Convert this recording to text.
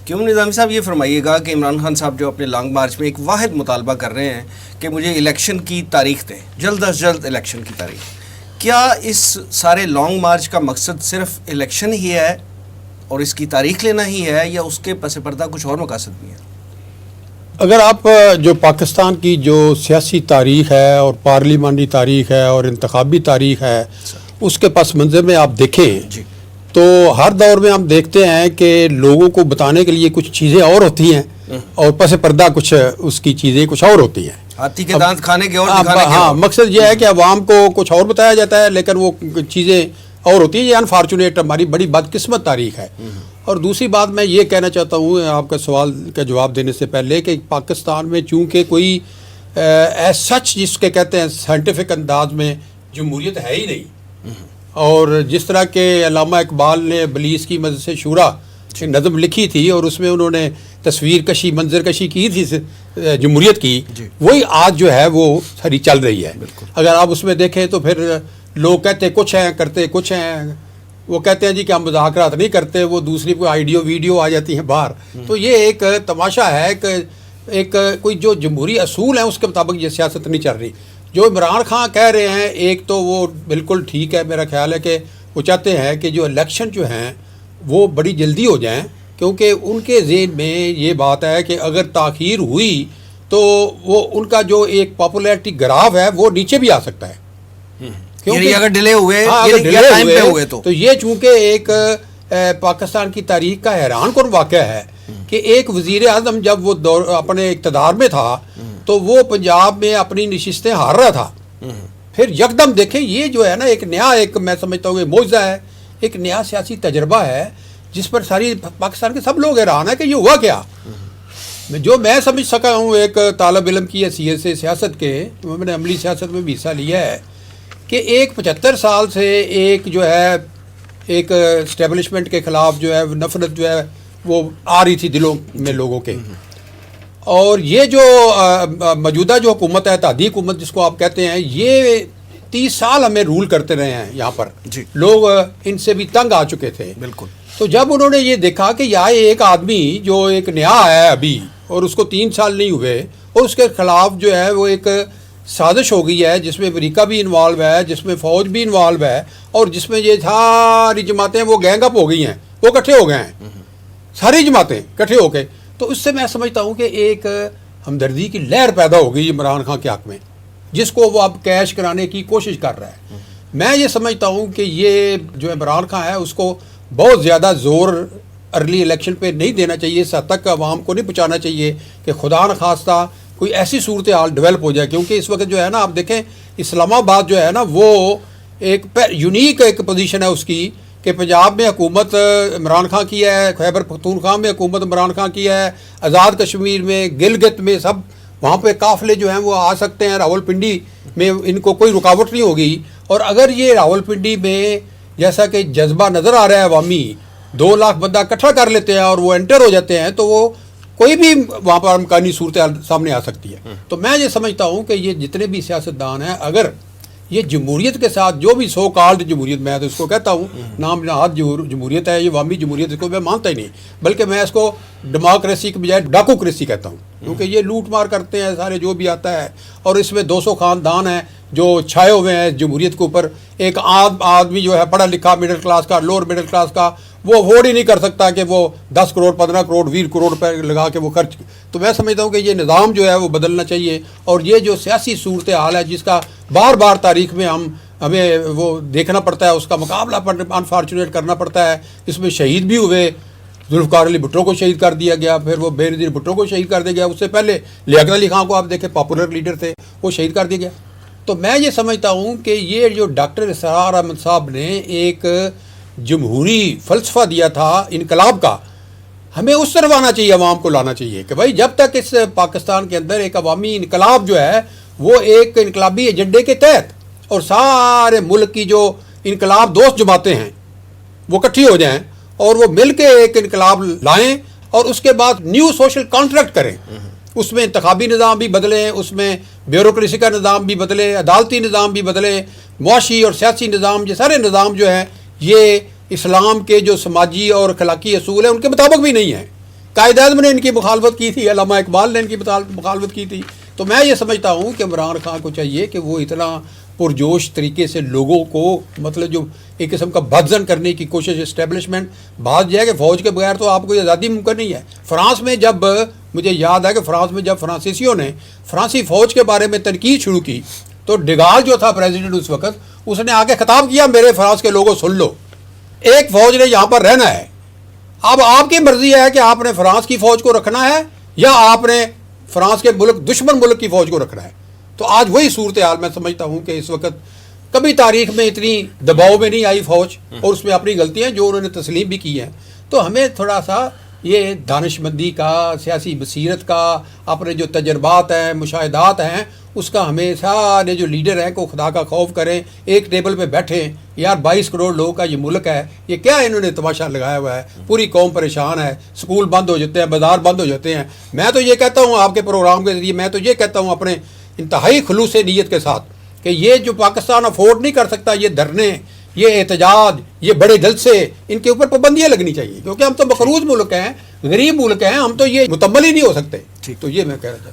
کیوں نظامی صاحب یہ فرمائیے گا کہ عمران خان صاحب جو اپنے لانگ مارچ میں ایک واحد مطالبہ کر رہے ہیں کہ مجھے الیکشن کی تاریخ دیں، جلد از جلد الیکشن کی تاریخ، کیا اس سارے لانگ مارچ کا مقصد صرف الیکشن ہی ہے اور اس کی تاریخ لینا ہی ہے، یا اس کے پس پردہ کچھ اور مقاصد بھی ہیں؟ اگر آپ جو پاکستان کی جو سیاسی تاریخ ہے اور پارلیمانی تاریخ ہے اور انتخابی تاریخ ہے اس کے پس منظر میں آپ دیکھیں جی، تو ہر دور میں ہم دیکھتے ہیں کہ لوگوں کو بتانے کے لیے کچھ چیزیں اور ہوتی ہیں اور پس پردہ کچھ اس کی چیزیں کچھ اور ہوتی ہیں. ہاتھی کے دانت کھانے کے اور دکھانے کے ہاں، اور. مقصد یہ ہے کہ عوام کو کچھ اور بتایا جاتا ہے لیکن وہ چیزیں اور ہوتی ہیں. یہ انفارچونیٹ ہماری بڑی بدقسمت تاریخ ہے. اور دوسری بات میں یہ کہنا چاہتا ہوں آپ کا سوال کا جواب دینے سے پہلے کہ پاکستان میں چونکہ کوئی ایز سچ جس کے کہتے ہیں سائنٹیفک انداز میں جمہوریت ہے ہی نہیں، اور جس طرح کہ علامہ اقبال نے بلیس کی مجلس شورا نظم لکھی تھی اور اس میں انہوں نے تصویر کشی منظر کشی کی تھی جمہوریت کی، وہی آج جو ہے وہ ساری چل رہی ہے. اگر آپ اس میں دیکھیں تو پھر لوگ کہتے کچھ ہیں کرتے کچھ ہیں. وہ کہتے ہیں جی کہ ہم مذاکرات نہیں کرتے، وہ دوسری کوئی آئیڈیو ویڈیو آ جاتی ہیں باہر. تو یہ ایک تماشا ہے کہ ایک کوئی جو جمہوری اصول ہیں اس کے مطابق یہ سیاست نہیں چل رہی. جو عمران خان کہہ رہے ہیں ایک تو وہ بالکل ٹھیک ہے، میرا خیال ہے کہ وہ چاہتے ہیں کہ جو الیکشن جو ہیں وہ بڑی جلدی ہو جائیں، کیونکہ ان کے ذہن میں یہ بات ہے کہ اگر تاخیر ہوئی تو وہ ان کا جو ایک پاپولیرٹی گراف ہے وہ نیچے بھی آ سکتا ہے. کیونکہ اگر ڈیلے ہوئے تو یہ چونکہ ایک پاکستان کی تاریخ کا حیران کن واقعہ ہے کہ ایک وزیر اعظم جب وہ اپنے اقتدار میں تھا تو وہ پنجاب میں اپنی نشستیں ہار رہا تھا. پھر یکدم دیکھیں یہ جو ہے نا ایک نیا، ایک میں سمجھتا ہوں کہ معجزہ ہے، ایک نیا سیاسی تجربہ ہے جس پر ساری پاکستان کے سب لوگ حیران ہیں کہ یہ ہوا کیا. جو میں سمجھ سکا ہوں ایک طالب علم کی حیثیت سے سیاست کے، میں نے عملی سیاست میں بھی حصہ لیا ہے، کہ ایک 75 سال سے ایک جو ہے ایک اسٹیبلشمنٹ کے خلاف جو ہے نفرت جو ہے وہ آ رہی تھی دلوں میں لوگوں کے. اور یہ جو موجودہ جو حکومت ہے، اتحادی حکومت جس کو آپ کہتے ہیں، یہ 30 سال ہمیں رول کرتے رہے ہیں یہاں پر. لوگ ان سے بھی تنگ آ چکے تھے. بالکل. تو جب انہوں نے یہ دیکھا کہ یہاں ایک آدمی جو ایک نیا ہے ابھی اور اس کو 3 سال نہیں ہوئے اور اس کے خلاف جو ہے وہ ایک سازش ہو گئی ہے جس میں امریکہ بھی انوالو ہے، جس میں فوج بھی انوالو ہے، اور جس میں یہ ساری جماعتیں وہ گینگ اپ ہو گئی ہیں، وہ اکٹھے ہو گئے ہیں ساری جماعتیں اکٹھے ہو کے. تو اس سے میں سمجھتا ہوں کہ ایک ہمدردی کی لہر پیدا ہو گئی عمران خان کے حق میں، جس کو وہ اب کیش کرانے کی کوشش کر رہا ہے. میں یہ سمجھتا ہوں کہ یہ جو عمران خان ہے اس کو بہت زیادہ زور ارلی الیکشن پہ نہیں دینا چاہیے، اس حد تک عوام کو نہیں پہنچانا چاہیے کہ خدا نخواستہ کوئی ایسی صورتحال ڈیولپ ہو جائے. کیونکہ اس وقت جو ہے نا آپ دیکھیں اسلام آباد جو ہے نا وہ ایک یونیک ایک پوزیشن ہے اس کی کہ پنجاب میں حکومت عمران خان کی ہے، خیبر پختونخوا میں حکومت عمران خان کی ہے، آزاد کشمیر میں، گلگت میں، سب وہاں پہ قافلے جو ہیں وہ آ سکتے ہیں. راولپنڈی میں ان کو کوئی رکاوٹ نہیں ہوگی. اور اگر یہ راولپنڈی میں جیسا کہ جذبہ نظر آ رہا ہے عوامی، 2 لاکھ بندہ اکٹھا کر لیتے ہیں اور وہ انٹر ہو جاتے ہیں تو وہ کوئی بھی وہاں پر امکانی صورتحال سامنے آ سکتی ہے. تو میں یہ سمجھتا ہوں کہ یہ جتنے بھی سیاستدان ہیں اگر یہ جمہوریت کے ساتھ جو بھی سو کالڈ جمہوریت، میں تو اس کو کہتا ہوں نام نہاد جمہوریت ہے، یہ عوامی جمہوریت اس کو میں مانتا ہی نہیں، بلکہ میں اس کو ڈیموکریسی کے بجائے ڈاکوکریسی کہتا ہوں. کیونکہ یہ لوٹ مار کرتے ہیں سارے جو بھی آتا ہے، اور اس میں 200 خاندان ہیں جو چھائے ہوئے ہیں جمہوریت کے اوپر. ایک عام آدمی جو ہے پڑھا لکھا مڈل کلاس کا، لوور مڈل کلاس کا، وہ افورڈ ہی نہیں کر سکتا کہ وہ 10 کروڑ 15 کروڑ 20 کروڑ روپے لگا کے وہ خرچ. تو میں سمجھتا ہوں کہ یہ نظام جو ہے وہ بدلنا چاہیے. اور یہ جو سیاسی صورتحال ہے جس کا بار بار تاریخ میں ہمیں وہ دیکھنا پڑتا ہے، اس کا مقابلہ انفارچونیٹ کرنا پڑتا ہے. اس میں شہید بھی ہوئے، ذوالفقار علی بھٹو کو شہید کر دیا گیا، پھر وہ بے نظیر بھٹو کو شہید کر دیا گیا، اس سے پہلے لیاقت علی خان کو آپ دیکھیں پاپولر لیڈر تھے، وہ شہید کر دیا گیا. تو میں یہ سمجھتا ہوں کہ یہ جو ڈاکٹر اسرار احمد صاحب نے ایک جمہوری فلسفہ دیا تھا انقلاب کا، ہمیں اس طرف آنا چاہیے، عوام کو لانا چاہیے کہ بھائی جب تک اس پاکستان کے اندر ایک عوامی انقلاب جو ہے وہ ایک انقلابی ایجنڈے کے تحت اور سارے ملک کی جو انقلاب دوست جماعتیں ہیں وہ اکٹھی ہو جائیں اور وہ مل کے ایک انقلاب لائیں اور اس کے بعد نیو سوشل کانٹریکٹ کریں. اس میں انتخابی نظام بھی بدلے، اس میں بیوروکریسی کا نظام بھی بدلے، عدالتی نظام بھی بدلے، معاشی اور سیاسی نظام، یہ سارے نظام جو ہیں یہ اسلام کے جو سماجی اور اخلاقی اصول ہیں ان کے مطابق بھی نہیں ہیں. قائد اعظم نے ان کی مخالفت کی تھی, علامہ اقبال نے ان کی مخالفت کی تھی. تو میں یہ سمجھتا ہوں کہ عمران خان کو چاہیے کہ وہ اتنا پرجوش طریقے سے لوگوں کو مطلب جو ایک قسم کا بدزن کرنے کی کوشش, اسٹیبلشمنٹ بات یہ ہے کہ فوج کے بغیر تو آپ کو آزادی ممکن نہیں ہے. فرانس میں جب مجھے یاد ہے کہ فرانس میں جب فرانسیسیوں نے فرانسی فوج کے بارے میں تنقید شروع کی تو ڈگال جو تھا پریزیڈنٹ اس وقت, اس نے آ کے خطاب کیا, میرے فرانس کے لوگوں سن لو, ایک فوج نے یہاں پر رہنا ہے, اب آپ کی مرضی ہے کہ آپ نے فرانس کی فوج کو رکھنا ہے یا آپ نے فرانس کے ملک دشمن ملک کی فوج کو رکھنا ہے. تو آج وہی صورتحال میں سمجھتا ہوں کہ اس وقت کبھی تاریخ میں اتنی دباؤ میں نہیں آئی فوج, اور اس میں اپنی غلطیاں جو انہوں نے تسلیم بھی کی ہیں. تو ہمیں تھوڑا سا یہ دانش مندی کا, سیاسی بصیرت کا, اپنے جو تجربات ہیں, مشاہدات ہیں, اس کا ہمیں سارے جو لیڈر ہیں کو خدا کا خوف کریں, ایک ٹیبل پہ بیٹھیں. یار 22 کروڑ لوگوں کا یہ ملک ہے, یہ کیا انہوں نے تماشا لگایا ہوا ہے, پوری قوم پریشان ہے, سکول بند ہو جاتے ہیں, بازار بند ہو جاتے ہیں. میں تو یہ کہتا ہوں آپ کے پروگرام کے ذریعے, میں تو یہ کہتا ہوں اپنے انتہائی خلوص نیت کے ساتھ کہ یہ جو پاکستان افورڈ نہیں کر سکتا, یہ دھرنے, یہ احتجاج, یہ بڑے جلسے, ان کے اوپر پابندیاں لگنی چاہیے, کیونکہ ہم تو مقروض ملک ہیں, غریب ملک ہیں, ہم تو یہ مکمل ہی نہیں ہو سکتے. تو یہ میں کہہ رہا تھا.